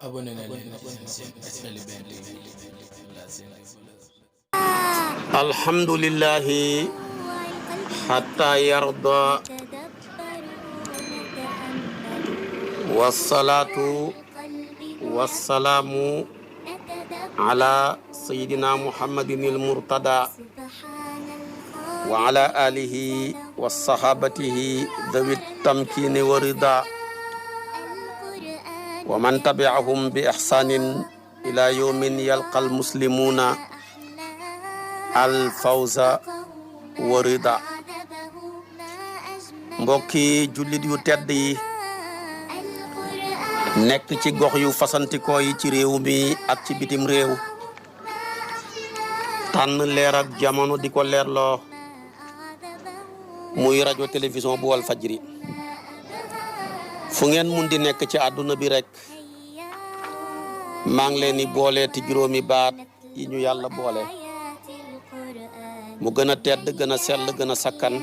abonné na leen ci seen SLBN TV la seen alhamdulillahi hatta yarda wassalatu wassalamu ala sayyidina muhammadin al-murtada wa ala alihi wa sahabatihi dhawit tamkini wa rida wa man tabi'ahum bi ihsanin ila yawmin yalqal muslimuna al fawza wa rida. mbokki jullit yu tedd yi nekk ci gox yu fasantikoo yi ci réew mi ak ci bitim réew, tànn leer ak jamono di ko leerloo muy rajo télévision bu Walfadjri. fu ngeen mun di nekk ci àdduna bi rek maa ngi leen di boole ti juróomi baat yi ñu yàlla boole mu gën a tedd gën a sell gën a sakkan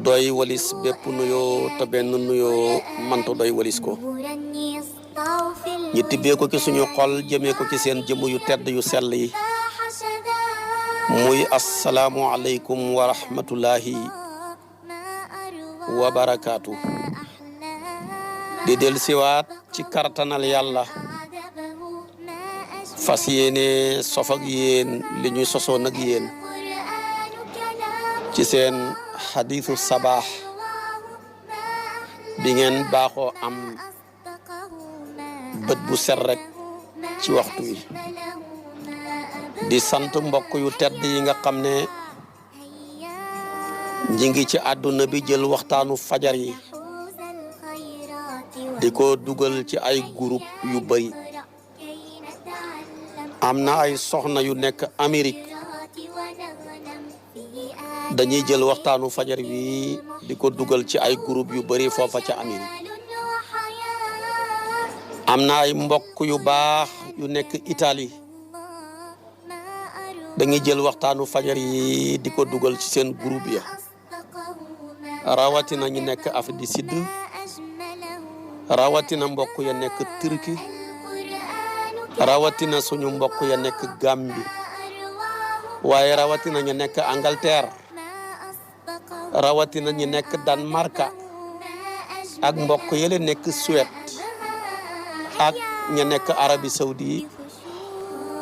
doy walis bépp nuyoo te benn nuyoo manto doy walis ko. ñi tibbee ko ci suñu xol jëmee ko ci seen jëmm yu tedd yu sell yi muy asalaamu aleykum wa rahmatullahi wa barakaatu. di del siwaat ci kartanal yàlla fas yéene sof ak yéen li ñuy sosoon ak yéen ci seen xadiisu sabaax bi ngeen baaxoo am bët bu set rek ci waxtu wi. di sant mbokk yu tedd yi nga xam ne ñi ngi ci àdduna bi jël waxtaanu fajar yi di ko dugal ci ay groupe yu bari. am na ay soxna yu nekk Amérique dañuy jël waxtaanu fajar wi di ko dugal ci ay groupe yu bari foofa ca Amérique. am na ay mbokk yu baax yu nekk Italie dañuy jël waxtaanu fajar yi di ko dugal ci seen groupe ya. rawatina ñu nekk Afrique du Sud, rawatina mbokk ya nekk Turquie, rawatina suñu mbokk ya nekk Gambie, waaye rawatina ñu nekk Angleterre, rawatina ñu nekk Danemark ak mbokk yële nekk Suède ak ñu nekk Arabie Saoudite.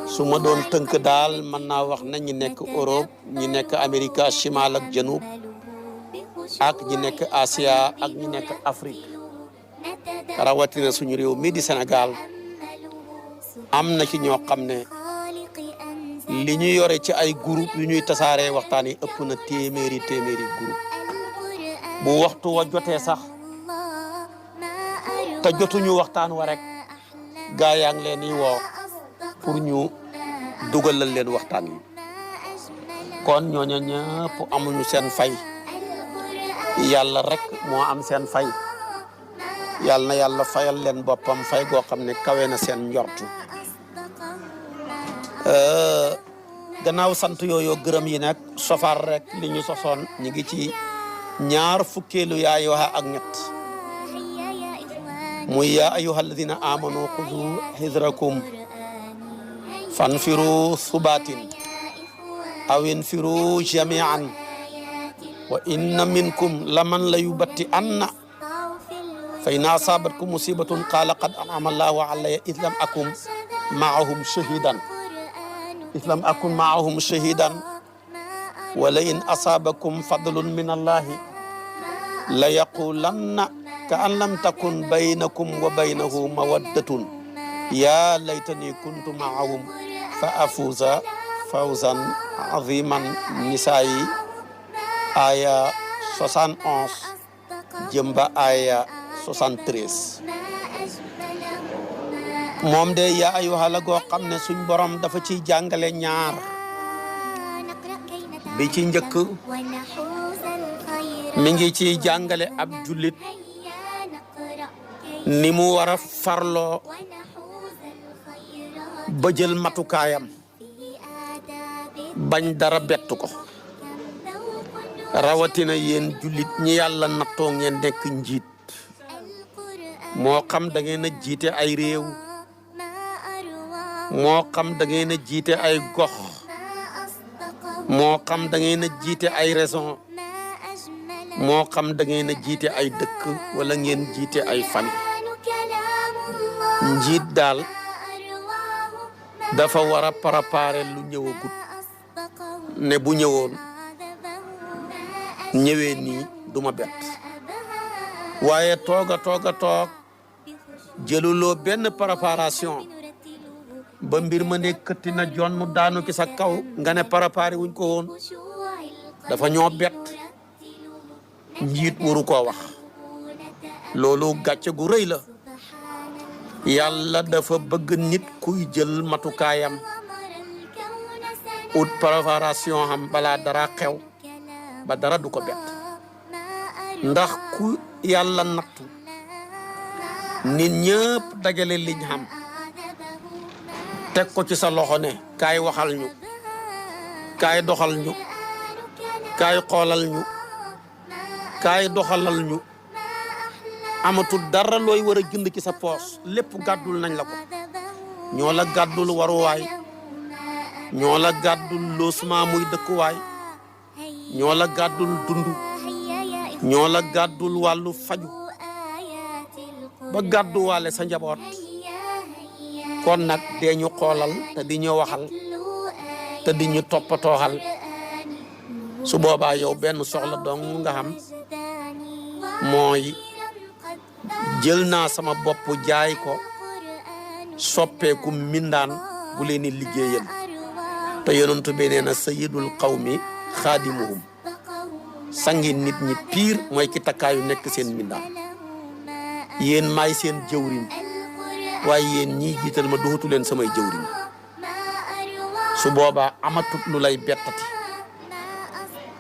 su ma doon tënk daal mën naa wax na ñi nekk Europe, ñi nekk Amérique chimal ak janub, ak ñi nekk Asia ak ñi nekk Afrique, rawatina suñu réew mi di Sénégal. am na ci ñoo xam ne li ñu yore ci ay groupe yu ñuy tasaaree waxtaan yi ëpp na téeméeri groupe. bu waxtu wa jotee sax te jotuñu waxtaan wa rek gaa yaa ngi leen di woo pour ñu dugalal leen waxtaan yi. kon ñooñu ñëpp amuñu seen fay, yàlla rek moo am seen fay. yàlla na yàlla fayal leen boppam fay goo xam ne kawe na seen njortu. gannaaw sant yooyu gërëm yi nag sofar rek li ñu sosoon ñu ngi ci ñaar fukkeelu yaa ayyuha ak ñett muy yaa ayyuha alladina amanu xudu hidrakum fanfiru subatin aw infiru jamian wa inna minkum laman la yubatti anna fa in asabatkum musibatun qala qad an'ama allahu alayya id lam akun ma'ahum shahidan wala in asabakum fadlun min allahi la yaqulanna ka an lam takun baynakum wa baynahu mawaddatun ya laytani kuntu ma'ahum fa afuza fawzan aziman. Nisaayi aya 71 jëmba aya 73. moom de yaa ayyuha la goo xam ne suñ borom dafa ciy jàngale ñaar. bi ci njëkk mi ngi ciy jàngale ab jullit ni mu war a farloo ba jël matukaayam bañ dara bettu ko. rawatina yéen jullit ñi yàlla nattoo ngeen nekk njiit moo xam da ngeen a jiite ay réew moo xam da ngeen a jiite ay gox moo xam da ngeen a jiite ay région moo xam da ngeen a jiite ay dëkk wala ngeen jiite ay famille njiit daal dafa war a préparer lu ñëwagut ne bu ñëwee nii duma bett waaye toog jëluloo benn préparation ba mbir ma ne këtti na jon mu daanu ki sa kaw nga ne préparé wuñ ko woon dafa ñoo bett njiit waru koo wax loolu gàcce gu rëy la yàlla dafa bëgg nit kuy jël matukaayam ut préparation xam balaa dara xew ba dara du ko bett ndax ku yàlla nattu nit ñëpp dajale liñ xam teg ko ci sa loxo ne kaay waxal ñu kaay doxal ñu kaay xoolal ñu kaay doxalal ñu amatul dara looy war a jënd ci sa poos lépp gàddul nañ la ko ñoo la gàddul waruwaay ñoo la gàddul loosuma muy dëkkuwaay ñoo la gàddul dund ñoo la gàddul wàllu faju ba gàdduwaale sa njaboot kon nag dee ñu xoolal te di ñu waxal te di ñu toppatooxal su boobaa yow benn soxla dong nga xam mooy jël naa sama bopp jaay ko soppeeku mindaan bu leen di liggéeyal te yonent bi nee na sayyidul qawmi xaadimuhum sangi nit ñi piir mooy ki takkaayu nekk seen mindaan yéen maay seen jëwriñ waaye yéen ñii jiital ma dootu leen samay jëwriñ su boobaa amatut lu lay bettati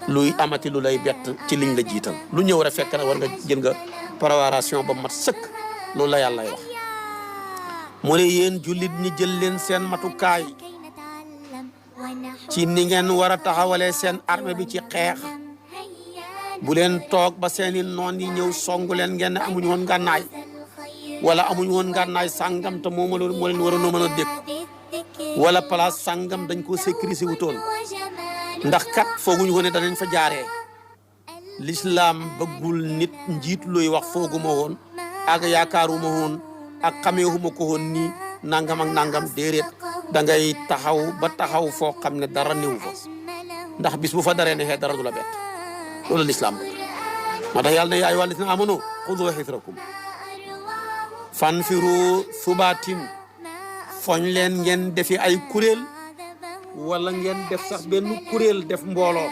luy amati lu lay bett ci liñ la jiital lu ñëw rek fekk na war nga jël nga préparation ba mat sëkk loolu la yàlla wax mu ne yéen jullit ñi jël leen seen matukaay ci ni ngeen war a taxawalee seen armée bi ci xeex bu leen toog ba seeni noon yi ñëw songu leen ngeen ne amuñu woon ngànnaay wala amuñu woon ngànnaay sàngam te moo leen waroon a mën a dégg wala place sàngam dañ ko sécuriser wutoon ndax kat fooguñu ko ne danañ fa jaaree l'islam bëggul nit njiit luy wax fooguma woon ak yaakaaruma woon ak xameewuma ko woon nii nangam ak nangam déedéet da ngay taxaw ba taxaw foo xam ne dara néew fa ndax bis bu fa daree ne xee dara du la bett loolu l'islam moo tax yàlla ne yaa ayyuhal lazina amanu xudu xidrakum fanfiru subaatin foñ leen ngeen defi ay kuréel wala ngeen def sax benn kuréel def mbooloo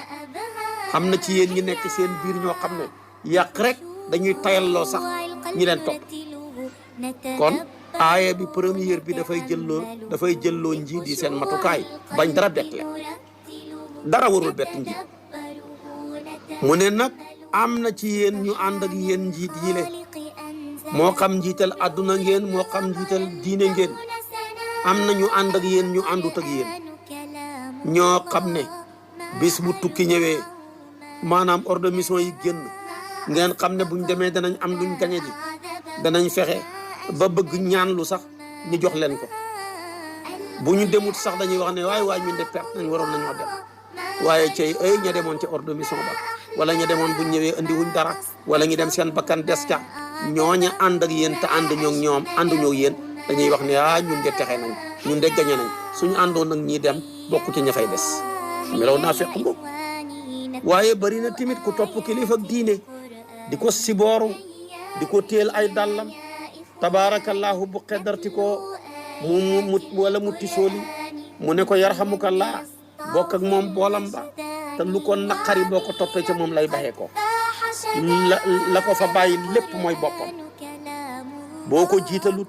xam na ci yéen ñi nekk seen biir ñoo xam ne yàq rek dañuy tayalloo sax ñi leen topp kon aaya bi première bi dafay jëlloo njiit yi seen matukaay bañ dara bett leen dara warul bett njiit mu ne nag am na ci yéen ñu ànd ak yéen njiit yi le moo xam njiital àdduna ngeen moo xam njiital diine ngeen am na ñu ànd ak yéen ñu àndut ak yéen ñoo xam ne bis bu tukki ñëwee maanaam ordre de mission yi génn ngeen xam ne buñ demee danañ am luñ gañe ji danañ fexe ba bëgg ñaan lu sax ñu jox leen ko bu ñu demut sax dañuy wax ne waay ñun de perte nañ waroon nañoo dem waaye cey ay ña demoon ci ordre de mission ba wala ña demoon buñ ñëwee andi wuñ dara wala ñu dem seen bakkan des ca ñooña ànd ak yéen te ànd ñoo ñoom ànduñoo yéen dañuy wax ne ñun de texe nañ ñun de gañe nañ suñu àndoon nag ñii dem bokku ci ña fay des melaw naa fekk mbokk waaye bari na tamit ku topp kilifa ak diine di ko sibooru di ko teel ay dàllam tabaarakallahu bu xeddarti ko mu wala mu tisooli mu ne ko yarhamukallah bokk ak moom boolam ba te lu ko naqari boo ko toppee ca moom lay baxee ko la ko fa bàyyi lépp mooy boppam boo ko jiitalut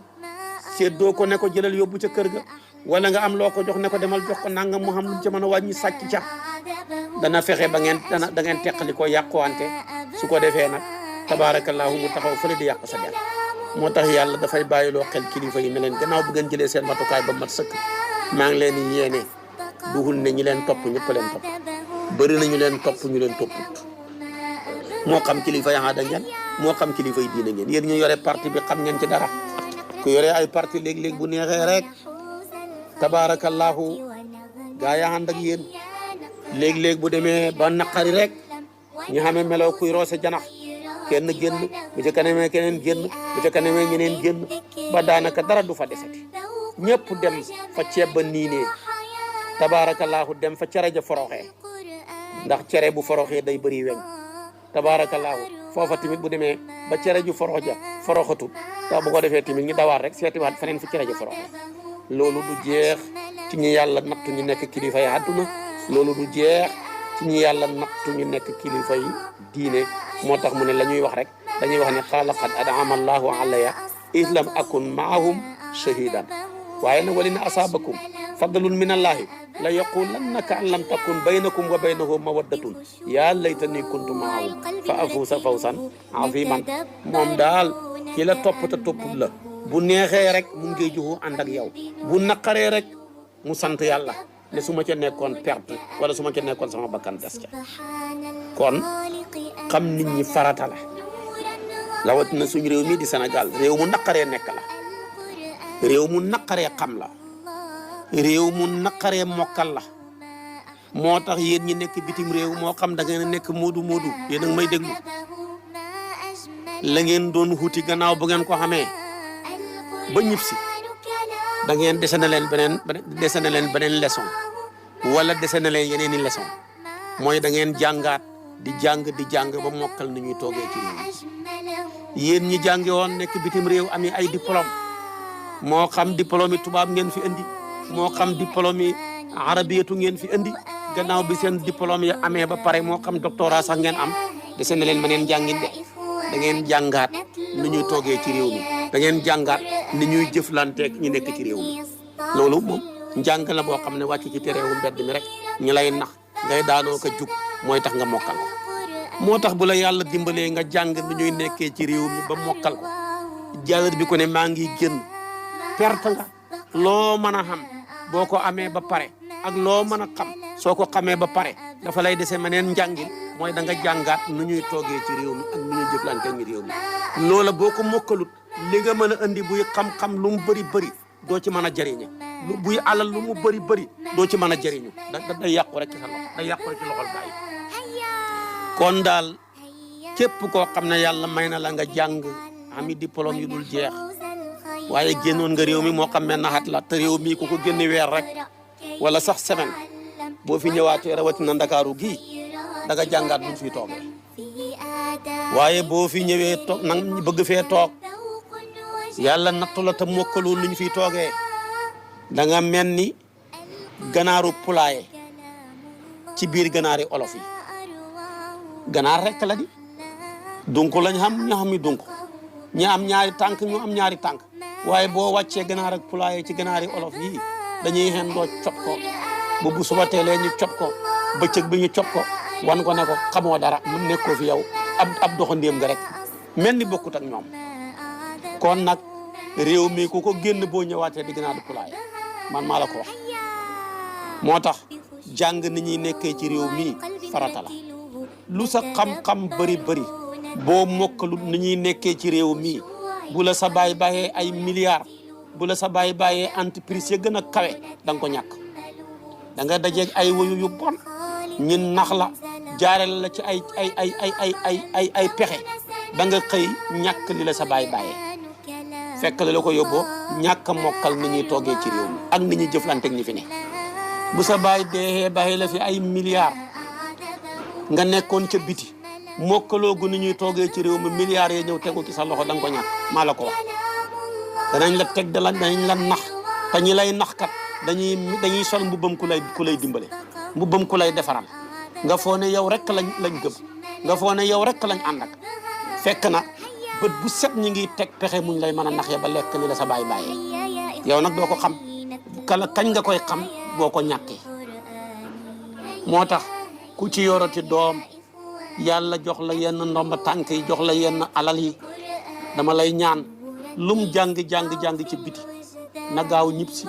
seddoo ko ne ko jëlal yóbbu ca kër ga wala nga am loo ko jox ne ko demal jox ko nangam mu xam lu ca mën a wàññi sàcc ca dana fexe ba ngeen da ngeen teqali ko yàquwante su ko defee nag tabaarakallahu mu taxaw fële di yàq sa der moo tax yàlla dafay bàyyiloo xel kilifa yi ne leen gannaaw bu ngeen jëlee seen matukaay ba mat sëkk maa ngi leen di yéene duhul ne ñi leen topp ñëpp leen topp bëri na ñu leen topp ñu leen topput moo xam kilifa yi aada ngeen moo xam kilifa yi diine ngeen yéen ñu yore parti bi xam ngeen ci dara ku yore ay parti léeg-léeg bu neexee rek tabarakallahu gaa yi ànd ak yéen léeg-léeg bu demee ba naqari rek ñu xamee meloo kuy roose janax kenn génn bu ca kanamee keneen génn bu ca kanamee ñeneen génn ba daanaka dara du fa desati ñëpp dem fa ceeb ba niinee tabarakallahu dem fa cere ja foroxee ndax cere bu foroxee day bëri weñ tabarakallahu foofa tamit bu demee ba cere ju forox ja foroxatu tax bu ko defee tamit ñu dawaat rek seetiwaat feneen fu cere ja foroxee loolu du jeex ci ñi yàlla nattu ñu nekk kilifa yi àdduna loolu du jeex ci ñi yàlla nattu ñu nekk kilifa yi diine moo tax mu ne la ñuy wax rek dañuy wax ne qaala qad an'ama allahu alayya iz lam akun maahum shahidan waaye nag walin asaabakum fadlun min allahi la yaqulanna ka an lam takun baynakum wa baynahu mawaddatun yaa laytani kuntu maahum fa afuusa fawsan aziman moom daal ki la topp te toppul la bu neexee rek mu ngi juxu ànd ak yow bu naqaree rek mu sant yàlla ne su ma ca nekkoon perte wala su ma ca nekkoon sama bakkan des ca kon xam nit ñi farata la rawatina suñu réew mi di Sénégal réew mu naqaree nekk la réew mu naqaree xam la réew mu naqaree mokkal la moo tax yéen ñi nekk bitim réew moo xam da ngeen a nekk moodu yéen a ngi may déglu la ngeen doon xuti gannaaw bu ngeen ko xamee ba ñib si da ngeen dese na leen beneen leçon wala dese na leen yeneen i leçon mooy da ngeen jàngaat di jàng ba mokkal ni ñuy toogee ci réew mi yéen ñi jànge woon nekk bitim réew ami ay diplôme moo xam diplôme yi tubaab ngeen fi indi moo xam diplôme yi arabiyatu ngeen fi indi gannaaw bi seen diplôme yi amee ba pare moo xam doctorat sax ngeen am dese na leen beneen jàngin de da ngeen jàngaat ni ñuy toogee ci réew mi da ngeen jàngaat ni ñuy jëflanteeg ñu nekk ci réew mi loolu moom njàng la boo xam ne wàcc ci tereewu mbedd mi rek ñu lay nax ngay daanoo ko jug mooy tax nga mokkal ko moo tax bu la yàlla dimbalee nga jàng ni ñuy nekkee ci réew mi ba mokkal ko jàllar bi ko ne maa ngi génn perte nga loo mën a xam boo ko amee ba pare ak loo mën a xam soo ko xamee ba pare dafa lay dese meneen njàngin mooy da nga jàngaat nu ñuy toogee ci réew mi ak nu ñuy jëflante ñu réew mi loola boo ko mokkalut li nga mën a andi buy xam-xam lu mu bëri doo ci mën a jëriñe buy alal lu mu bëri doo ci mën a jëriñu day yàqu rek ci sa loxo day yàqu rek ci loxol gaay kon daal képp koo xam ne yàlla may na la nga jàng ami diplôme yu dul jeex waaye génnoon nga réew mi moo xam ne naxat la te réew mi ku ko génne weer rek wala sax semaine boo fi ñëwaatee rawatina Ndakaaru gii da nga jàngaat buñ fi toogee waaye boo fi ñëwee toog nag bëgg fee toog yàlla nattu la te mokkalul luñ fiy toogee da nga mel ni ganaaru poulailler ci biir ganaari olof yi ganaar rek la di dunk lañ xam ñu xam ni dunk ñi am ñaari tànk ñu am ñaari tànk waaye boo wàccee ganaar ak poulailler ci ganaari olof yi dañuy xen doo cop ko bu suba teelee ñu cop ko bëccëg bi ñu cop ko wan ko ne ko xamoo dara mu nekkoo fi yow ab doxandéem nga rek mel ni bokkut ak ñoom kon nag réew mi ku ko génn boo ñëwaatee di ganaar poulailler man maa la ko wax moo tax jàng ni ñuy nekkee ci réew mi farata la lu sa xam-xam bëri boo mokkalut ni ñuy nekkee ci réew mi bu la sa baay bàyyee ay milliards bu la sa baay bàyyee entreprise ya gën a kawe da nga ko ñàkk da nga dajeeg ay woyu yu bon ñun nax la jaareel la ci ay pexe da nga xëy ñàkk li la sa baay bàyyee fekk la ko yóbboo ñàkk a mokkal ni ñuy toogee ci réew mi ak ni ñuy jëflanteeg ñi fi ne bu sa baay dee bàyyi la fi ay milliards nga nekkoon ca biti mokkaloo gu ni ñuy toogee ci réew mi milliards yi ñëw tegu ci sa loxo da nga ko ñàkk maa la ko wax danañ la teg danañ la nax te ñi lay nax kat dañuy sol mbubbam ku lay dimbale mbubbam ku lay defaral nga foo ne yow rek lañ gëm nga foo ne yow rek lañ ànd ak fekk na bët bu set ñi ngi teg pexe muñ lay mën a naxee ba lekk li la sa baay bàyyee yow nag doo ko xam kañ nga koy xam boo ko ñàkkee moo tax ku ci yorati doom yàlla jox la yenn ndomba tànk yi jox la yenn alal yi dama lay ñaan lum jàng ci biti na gaaw ñib si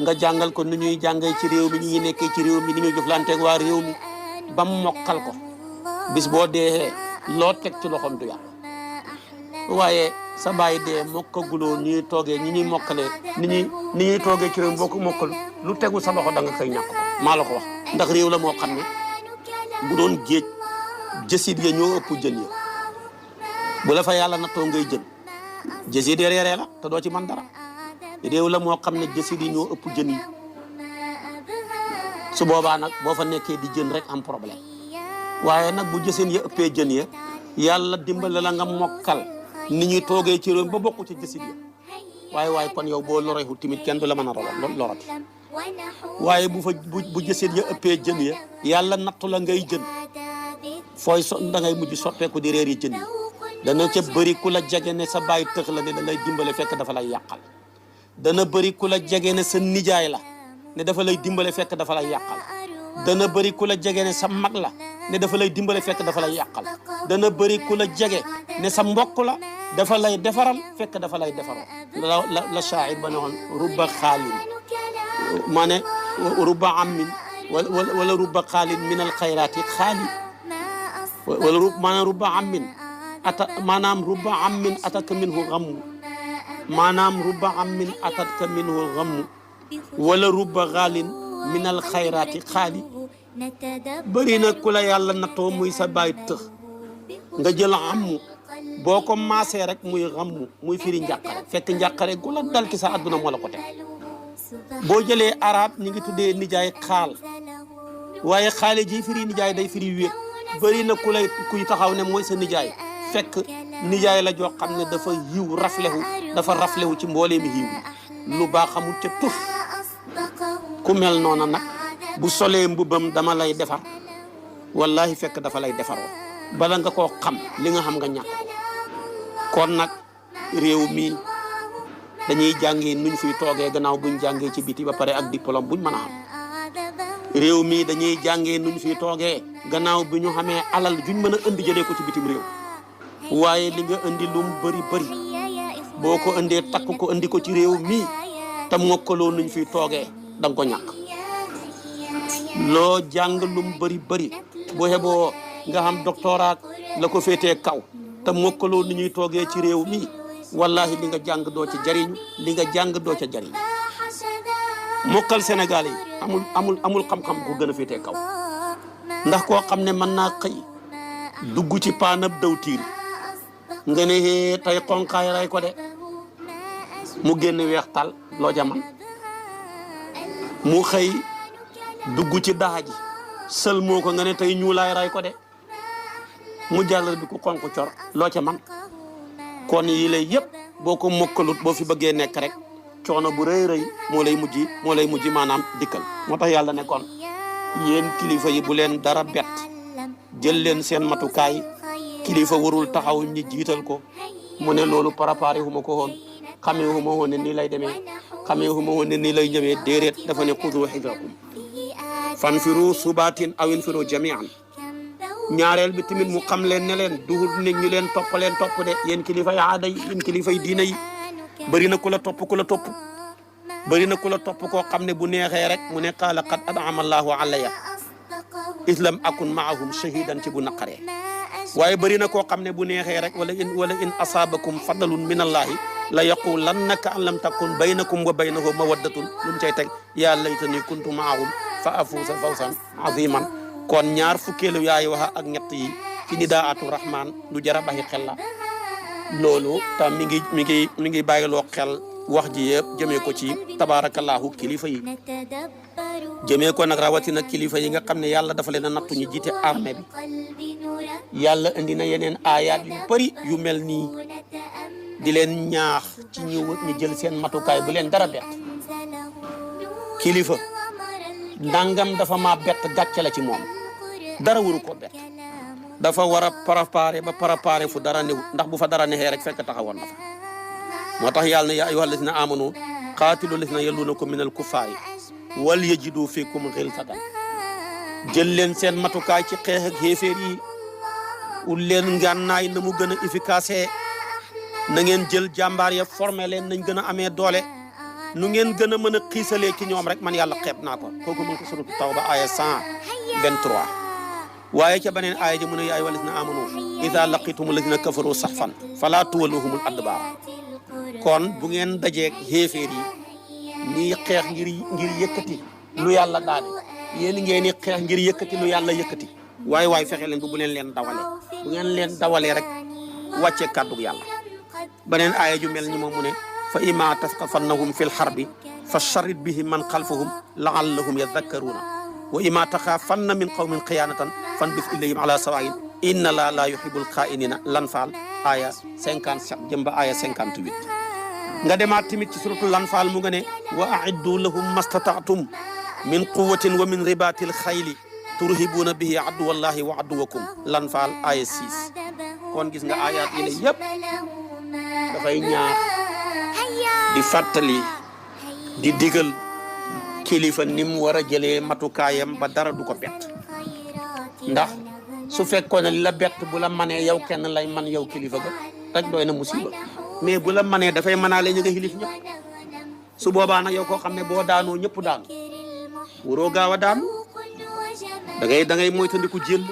nga jàngal ko ni ñuy jàngee ci réew mi ni ñuy nekkee ci réew mi ni ñuy jëflanteeg waa réew mi ba mokkal ko bis boo dee loo teg ci loxoom du yàqu waaye sa bàyyi dee mokkaguloo ñuy toogee ñi ñuy mokkale ni ñuy toogee ci réew boo ko mokkal lu tegu sa loxo da nga koy ñàkk ko maa la ko wax ndax réew la moo xam ne bu doon géej jësit ya ñoo ëpp jën ya bu la fa yàlla nattoo ngay jën jësit ya reeree la te doo ci man dara réew la moo xam ne jësit yi ñoo ëpp jën yi su boobaa nag boo fa nekkee di jën rek am problème waaye nag bu jësin ya ëppee jën ya yàlla dimbale la nga mokkal ni ñuy toogee ci réew ba bokku ci jësit ya waaye kon yow boo loreexul tamit kenn du la mën a lorati waaye bu jësit ya ëppee jën ya yàlla nattu la ngay jën fooy da ngay mujj soppeeku di réer yi jën yi dana ca bëri ku la jege ne sa baay tëx la ne da lay dimbale fekk dafa lay yàqal dana bëri ku la jege ne sa nijaay la ne dafa lay dimbale fekk dafa lay yàqal dana bëri ku la jege ne sa mag la ne dafa lay dimbale fekk dafa lay yàqal dana bëri ku la jege ne sa mbokk la dafa lay defaral fekk dafa lay defaroo la shaa'ir ba ne woon rubba xaalin maa ne rubba ammin wala rubba xaalin min al xayraati xaali wala maanaam rubba ammin maanaam rubba ammin ataka minhu gammu maanaam rubba ammin ataka minhu gammu wala rubba xaalin min al xayraati xaali bëri na ku la yàlla nattoo muy sa baay tëx nga jël ammu boo ko maasee rek muy xammu muy firi njàqare fekk njàqare gu la dal ci sa adduna moo la ko teg boo jëlee arab ñi ngi tuddee nijaay xaal waaye xaale ji firi nijaay day firi wéet bëri na kuy taxaw ne mooy sa nijaay fekk nijaay la joo xam ne dafa yiw raflewu ci mboolee mi yiw lu baax xamul ca tuf ku mel noona nag bu solee mbubam dama lay defar wallahi fekk dafa lay defaroo bala nga koo xam li nga xam nga ñàkk kon nag réew mi dañuy jàngee nuñ fiy toogee gannaaw buñ jàngee ci biti ba pare ak diplôme buñ mën a xam réew mi dañuy jàngee nuñ fiy toogee gannaaw bi ñu xamee alal juñ mën a indi jëlee ko ci bitim réew waaye li nga indi lum bëri boo ko indee takk ko indi ko ci réew mi te mokkaloo nuñ fiy toogee da nga ko ñàkk loo jàng lum bëri boo xeboo nga xam doctorat la ko féetee kaw te mokkaloo ni ñuy toogee ci réew mi wallahi li nga jàng doo ca jariñu li nga jàng doo ca jariñu mokkal Sénégal yi amul xam-xam ko gën a féetee kaw ndax koo xam ne mën naa xëy dugg ci paanab dawtiir nga ne tey xonqaay ray ko de mu génn weex tal loo ca man mu xëy dugg ci daaji sël moo ko nga ne tey ñuulaay ray ko de mu jàllar bi ku xonq cor loo ca man kon yi lay yëpp boo ko mokkalut boo fi bëggee nekk rek coono bu rëy moo lay mujj maanaam dikkal moo tax yàlla ne kon yéen kilifa yi bu leen dara bett jël leen seen matukaay kilifa warul taxaw ñi jiital ko mu ne loolu préparé huma ko woon xamee huma woon ne nii lay demee xamee huma woon ne nii lay ñëwee déedéet dafa ne xudu hidrakum fanfiru subatin aw infiru jamian ñaareel bi tamit mu xam leen ne leen duhul ne ñu leen topp de yéen kilifa yi aada yi yéen kilifa yi diina yi bëri na ku la topp bëri na ku la topp koo xam ne bu neexee rek mu ne qaala qad an'ama allahu alayya islam akun maahum shahidan ci bu naqaree waaye bëri na koo xam ne bu neexee rek wala in asaabakum fadlun min allahi la yaqulanna ka an lam takun baynakum wa baynahu mawaddatun lu mu cay teg yaa laytani kuntu maahum fa afuuza fawzan aziman kon ñaar fukkeelu yaay wax ak ñett yi ci nidaatu rahman lu jara baxi xel la loolu tam mi ngi bàyyiloo xel wax ji yëpp jëmee ko ci tabarakallahu kilifa yi jëmee ko nag rawatina kilifa yi nga xam ne yàlla dafa leen a nattu ñu jiite armée bi yàlla indi na yeneen aayaat yu bëri yu mel nii di leen ñaax ci ñu jël seen matukaay bu leen dara bett kilifa ndangam dafa ma bett gàcce la ci moom dara waru ko bett dafa war a préparer fu dara néew ndax bu fa dara neexee rek fekk taxawoon na fa moo tax yàlla ne yaa ayyuhal lazina amanu qaatilu lazina yaluunakum minal kuffaari wal yajidu fiikum ghilzatan jël leen seen matukaay ci xeex ak xéeféer yi ul leen ngànnaay na mu gën a efficace na ngeen jël jàmbaar ya formé leen nañ gën a amee doole nu ngeen gën a mën a xiisalee ki ñoom rek man yàlla xeeb naa ko kooku mu ngi ko suratu Tawba aya 123 waaye ca beneen aaya ji mu ne yaa ayyuhal lazina amanu idha laqitumul lazina kafaru sahfan fala tuwalluhumul adbar kon bu ngeen dajeeg xéeféer yi nii xeex ngir yëkkati lu yàlla daane yéen ngeen ni xeex ngir yëkkati lu yàlla yëkkati waaye fexe leen bu leen dawalee bu ngeen leen dawalee rek wàcce kàddu yàlla beneen aaya ju mel ni moom mu ne fa imma tasqafannahum fil harbi fa sharrid bihim man xalfahum la'allahum yadhakkaruna wa imma taxaafanna min qawmin xiyaanatan fanbis ilayhim ala sawaa'in inna laa laa yuhibbul xaa'iniina Lanfaal aaya 57 jëm ba aaya 58 nga demaat tamit ci suratul Lanfaal mu nga ne wa a'iddu lahum mastata'tum min quwwatin wa min ribaatil xayli turhibuuna bihi aduwallahi wa aduwakum Lanfaal aaya 6 kon gis nga aayaat yi la yëpp dafay ñaax di fàttali di digal kilifa ni mu war a jëlee matukaayam ba dara du ko bett ndax su fekkoon ne li la bett bu la manee yow kenn lay man yow kilifa ga rek doy na musiba mais bu la manee dafay mënaale ñu nga xilif ñëpp su boobaa nag yow koo xam ne boo daanoo ñëpp daanu waroo gaaw a daanu da ngay moytandiku jël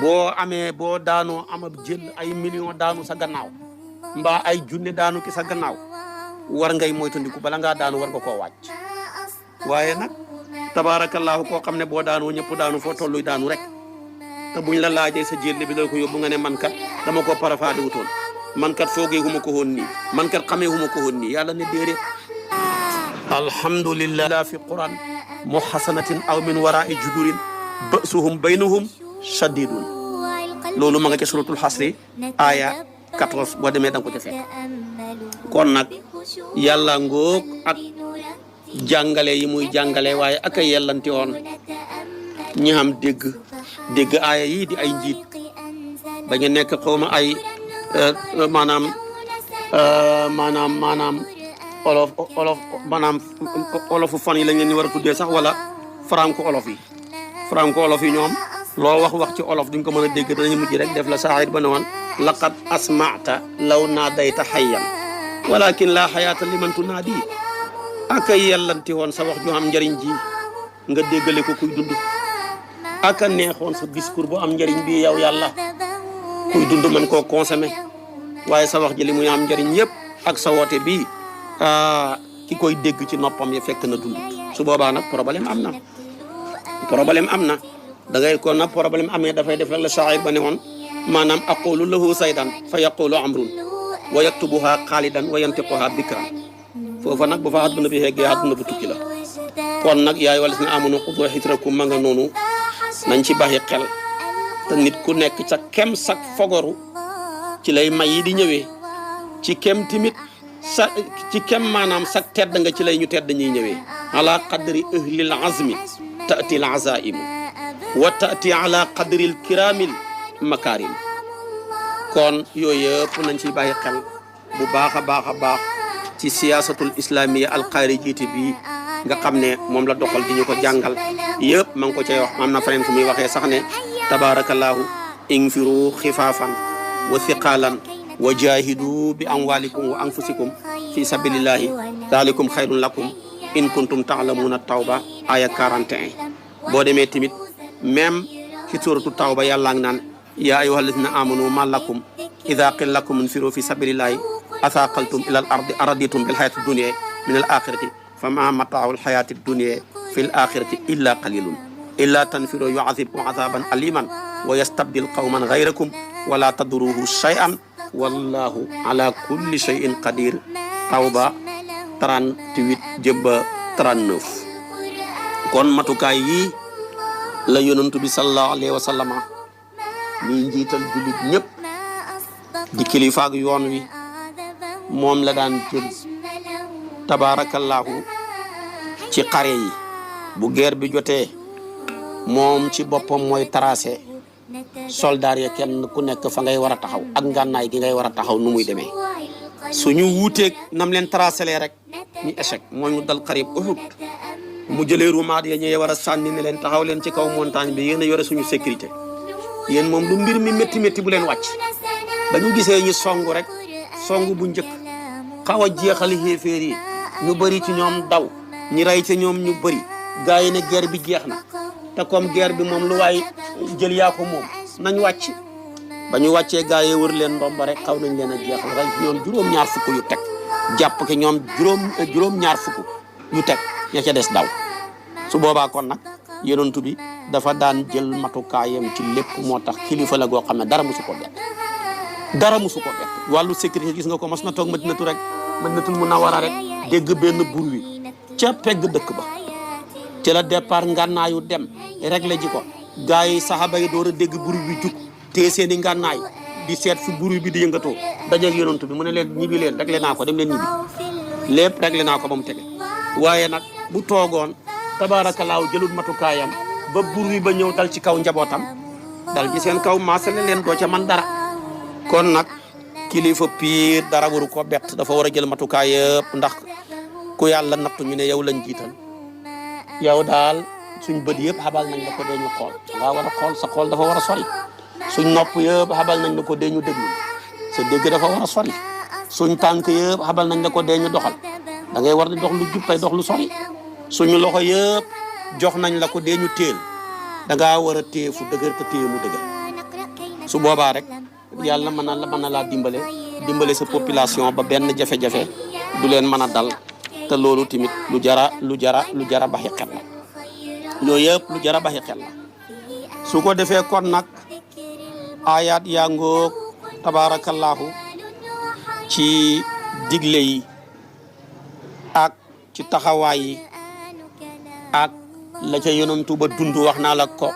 boo daanoo am ab jël ay million daanu sa gannaaw mbaa ay junne daanu ki sa gannaaw war ngay moytandiku bala ngaa daanu war nga koo wàcc waaye nag tabaarakallaahu koo xam ne boo daanoo ñëpp daanu foo tolluy daanu rek te buñ la laajee sa jël bi doo ko yóbbu nga ne man kat dama koo parafaade wutoon man kat foogee huma ko woon nii man kat xamee huma ko woon nii yàlla ne déedéet alhamdulillah fi quran muhasanatin aw min wara'i judurin ba'suhum baynahum shadidun loolu ma nga ca suratul xasri aya 14 boo demee da nga ko ca fekk kon nag yàlla ngoog ak jàngale yi muy jàngale waaye ak a yellanti woon ñi xam dégg aaya yi di ay njiit ba ñu nekk xawma ay maanaam olofu fan yi lañ leen war a tuddee sax wala franco olof yi ñoom loo wax ci olof duñ ko mën a dégg danañu mujj rek def la saahir ba ne woon laqad asma'ta law naadayta hayyan walakin la hayata liman tunaadi aka yellanti woon sa wax ju am njëriñ ji nga déggale ko kuy dund aka neexoon sa discours bu am njëriñ bi yow yàlla kuy dund mën koo consommer waaye sa wax ji li muy am njëriñ yëpp ak sa woote bii ki koy dégg ci noppam ya fekk na dund su boobaa nag problème am na da ngay kon nag problème amee dafay def rek la shaa'ir ba ne woon maanaam aqulu lahu saydan fa yaqulu amrun wa yaktubuha xaalidan wa yantiquha bikran foofa nag bu fa àdduna bi xeggee àdduna bu tukki la kon nag yaay wala si ne amoon xudu xitrakum ma nga noonu nañ ci bàyyi xel te nit ku nekk ca kem sak fogoru ci lay may yi di ñëwee ci kem timit ci kem maanaam sak tedd nga ci lay ñu tedd ñuy ñëwee ala qadri ahlil azmi ta'ti al azaimu wa ta'ti ala qadri al kiramil makarim kon yooyu yëpp nañ ciy bàyyi xel bu baax a baax ci siyaasatul islamiyya al xaarijiyya bi nga xam ne moom la doxal di ñu ko jàngal yëpp ma ngi ko cay wax am na feneen fu muy waxee sax ne tabarakallahu infiru xifaafan wa thiqalan wa jahidu bi amwalikum wa anfusikum fi sabilillahi dalikum xayrun lakum in kuntum ta'lamuna tawba aya 41 boo demee tamit même ci suratu tawba yàlla ngi naan ya ayyuhalladhina amanu ma lakum idha qila lakum infiru fi sabilillahi athaqaltum ila al ardi araditum bil hayati dunya min al akhirati fama mata'ul hayati dunya fil akhirati illa qalilun illa tanfiru yu'adhibkum 'adhaban aliman wa yastabdil qawman ghayrakum wa la tadruhu shay'an wallahu ala kulli shay'in qadir tawba 38 jëbba 39 kon matukaay yi la yonentu bi sallallahu alayhi wa sallama mi njiital jullit ñëpp di kilifaak yoon wi moom la daan jël tabarakallahu ci xare yi bu guerre bi jotee moom ci boppam mooy tracé soldat ya kenn ku nekk fa ngay war a taxaw ak ngànnaay gi ngay war a taxaw nu muy demee suñu wuuteeg nam leen tracé lee rek ñu échec mooy ñu dal xarib Uhud mu jëlee rumaat ya ñëwee war a sànni ne leen taxaw leen ci kaw montagne bi yéen a yore suñu sécurité yéen moom lu mbir mi métti bu leen wàcc ba ñu gisee ñu songu rek songu bu njëkk xaw a jeexali xéeféer yi ñu bëri ci ñoom daw ñi rey ci ñoom ñu bëri gars yi ne guerre bi jeex na te comme guerre bi moom lu waay jël yaa ko moom nañ wàcc ba ñu wàccee gaa yi wër leen ndomba rek xaw nañ leen a jeexal rek ñoom juróom-ñaar fukk yu teg jàpp ke ñoom juróom-ñaar fukk yu teg ya ca des daw su boobaa kon nag yonent bi dafa daan jël matukaayam ci lépp moo tax kilifa la goo xam ne dara musu ko bett dara musu ko bett wàllu sécurité gis nga ko mas na toog Madinatul Munawwara rek dégg benn bur wi ca pegg dëkk ba ci la départ ngànnaayu dem réglé ji ko gaa yi saxaaba yi door a dégg bur wi jug te seeni ngànnaay di seet fu bur bi di yëngatoo dajeeg yonent bi mu ne leen ñibbi leen réglé naa ko dem leen ñibbi lépp réglé naa ko ba mu tege waaye nag bu toogoon tabaarakallaahu jëlul matukaayam ba bur wi ba ñëw dal ci kaw njabootam dal ci seen kaw maasale leen doo ca man dara kon nag kilifa piir dara waru ko bett dafa war a jël matukaay yëpp ndax ku yàlla nattu ñu ne yow lañ jiital yow daal suñ bët yëpp xabal nañ la ko dee ñu xool ngaa war a xool sa xool dafa war a sori suñ nopp yëpp xabal nañ la ko dee ñu déglu sa dégg dafa war a sori suñ tànk yëpp xabal nañ la ko dee ñu doxal da ngay war di dox lu jub tey dox lu sori suñu loxo yëpp jox nañ la ko dee ñu téel da ngaa war a téye fu dëgër te téye mu dëgër su boobaa rek yàlla mën na laa dimbale sa population ba benn jafe-jafe du leen mën a dal te loolu tamit lu jara baxi xel la loolu yëpp lu jara baxi xel la su ko defee kon nag ayaat yaa ngoog tabaarakallaahu ci digle yi ak ci taxawaay yi ak la ca yonantu ba dund wax naa la ko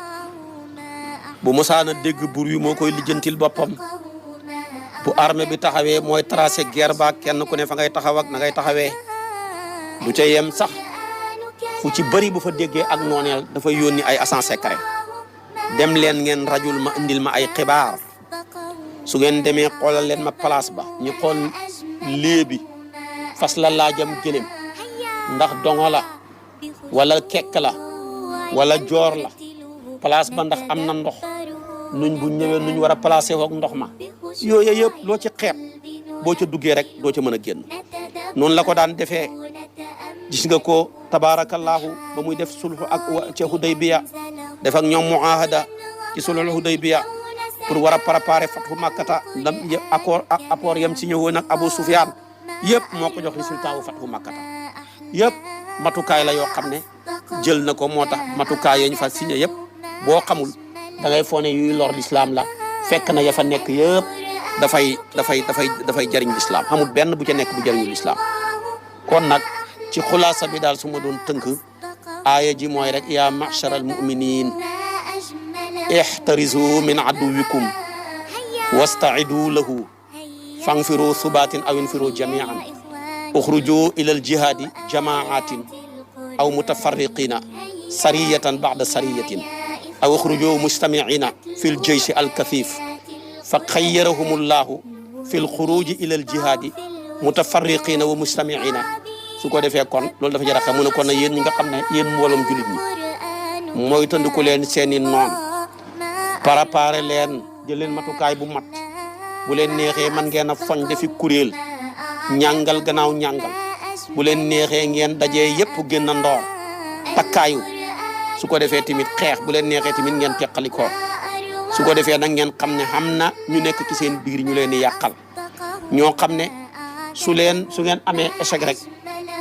bu mosaana dégg bur wi moo koy lijjantil boppam bu armée bi taxawee mooy tracé guerre ba kenn ku ne fa ngay taxaw ak na ngay taxawee du ca yem sax fu ci bëri bu fa déggee ak nooneel dafay yónni ay agent secret dem leen ngeen rajul ma indil ma ay xibaar su ngeen demee xoolal leen ma place ba ñu xool léebi fas la laajam gëlëm ndax dongo la wala kekk la wala joor la place ba ndax am na ndox nuñ bu ñëwee nuñ war a placé woog ndox ma yooyu yëpp loo ci xeeb boo ca duggee rek doo ca mën a génn noonu la ko daan defee gis nga ko tabaarakallaahu ba muy def sulhu ak ca Hudaybiya def ak ñoom muahada ci sulhul Hudaybiya pour war a préparer fathu Makkata ndam accord yam si ñëwoon ak Abu Sufyaan yëpp moo ko jox résultat wu fathu Makkata yëpp matukaay la yoo xam ne jël na ko moo tax matukaay yañ fa signé yëpp boo xamul da ngay foone yuy lor l'islam la fekk na ya fa nekk yëpp dafay jariñ l'islam xamul benn bu ca nekk bu jariñu l'islam kon nag ci xulaasa bi daal su ma doon tënk aaya ji mooy rek yaa ma'shara al mu'minin ihtarizu min aduwikum wasta'idu lahu fanfiru subatin aw infiru jami'an ukhruju ila al jihadi jama'atin aw mutafarriqina sariyatan ba'da sariyatin aw ukhruju mujtami'ina fil jayshi al kathif fa khayyarahumullahu fil khuruji ila al jihadi mutafarriqina wa mujtami'ina su ko defee kon loolu dafa jar a xam mu ne kon nag yéen ñi nga xam ne yéen mbooloom julit ñi mooy tëndiku leen seeni noon préparé leen jël leen matukaay bu mat bu leen neexee man ngeen a foñ defi kuréel ñàngal gannaaw ñàngal bu leen neexee ngeen dajee yëpp génn ndoor takkaayu su ko defee tamit xeex bu leen neexee tamit ngeen teqalikoo su ko defee nag ngeen xam ne xam na ñu nekk ci seen biir ñu leen di yàqal ñoo xam ne su ngeen amee échec rek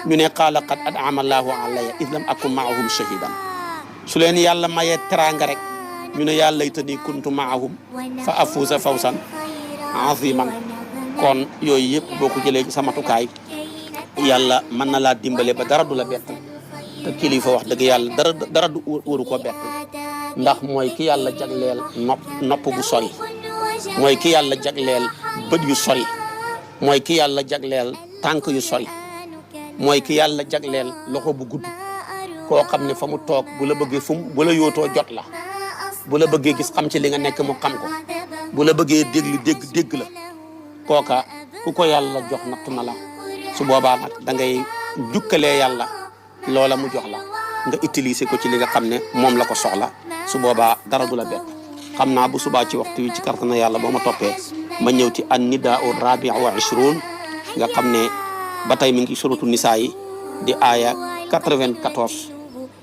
ñu ne qaala qad an'ama Allahu alayya id lam akun ma'ahum shahidan su leen yàlla mayee teraanga rek ñu ne yàlla laytanii kuntu ma'ahum fa afuuza fawzan aziman kon yooyu yëpp boo ko jëlee ci sa matukaay yàlla mën na laa dimbale ba dara du la bett te kilifa wax dëgg yàlla dara du waru ko bett ndax mooy ki yàlla jagleel nopp bu sori mooy ki yàlla jagleel bët yu sori mooy ki yàlla jagleel tànk yu sori mooy ki yàlla jagleel loxo bu gudd koo xam ne fa mu toog bu la bëggee bu la yootoo jot la bu la bëggee gis xam ci li nga nekk mu xam ko bu la bëggee dégg la kooka ku ko yàlla jox nattu na la su boobaa nag da ngay jukkalee yàlla loola mu jox la nga utiliser ko ci li nga xam ne moom la ko soxla su boobaa dara du la bett xam naa bu subaa ci waxtu wi ci kàttanu yàlla boo ma toppee ma ñëw ci an nidaa'u rabi' wa 20 nga xam ne ba tey mi ngi suratu nisaa yi di aaya 94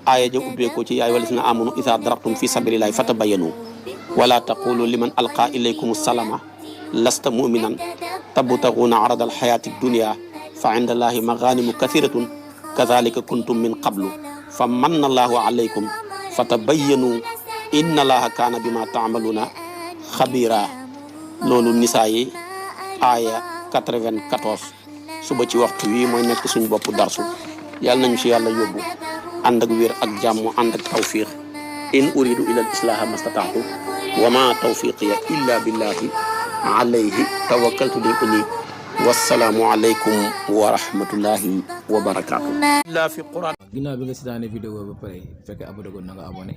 aaya ja ubbee ko ci yaay walisina amanu isa darabtum fi sabilillahi fatabayyanu wala taqulu liman alqa ilaykum salama lasta muminan tabtaghuna arada alhayati dunya fa inda allahi maghanimu kathiratun kadhalika kuntum min qablu fa manna allahu alaykum fatabayyanu inna allaha kana bima ta'maluna khabira loolu nisaa yi aaya 94 suba ci waxtu wi mooy nekk suñu bopp darsu yàlla nañu ci yàlla yóbbu ànd ak wér ak jàmm ànd ak tawfiq in uridu ila al islaha mastata'tu wa ma tawfiqiya illa billahi alayhi tawakkaltu li uni wassalaamu alaykum wa rahmatullahi wa barakatuh la fi quran ginnaaw bi nga seetaane vidéo ba pare fekkee abonné ko na nga abonné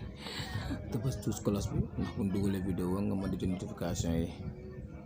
te bës tous cloche bi ndax bu ñu dugalee vidéo nga mën di jot notification yi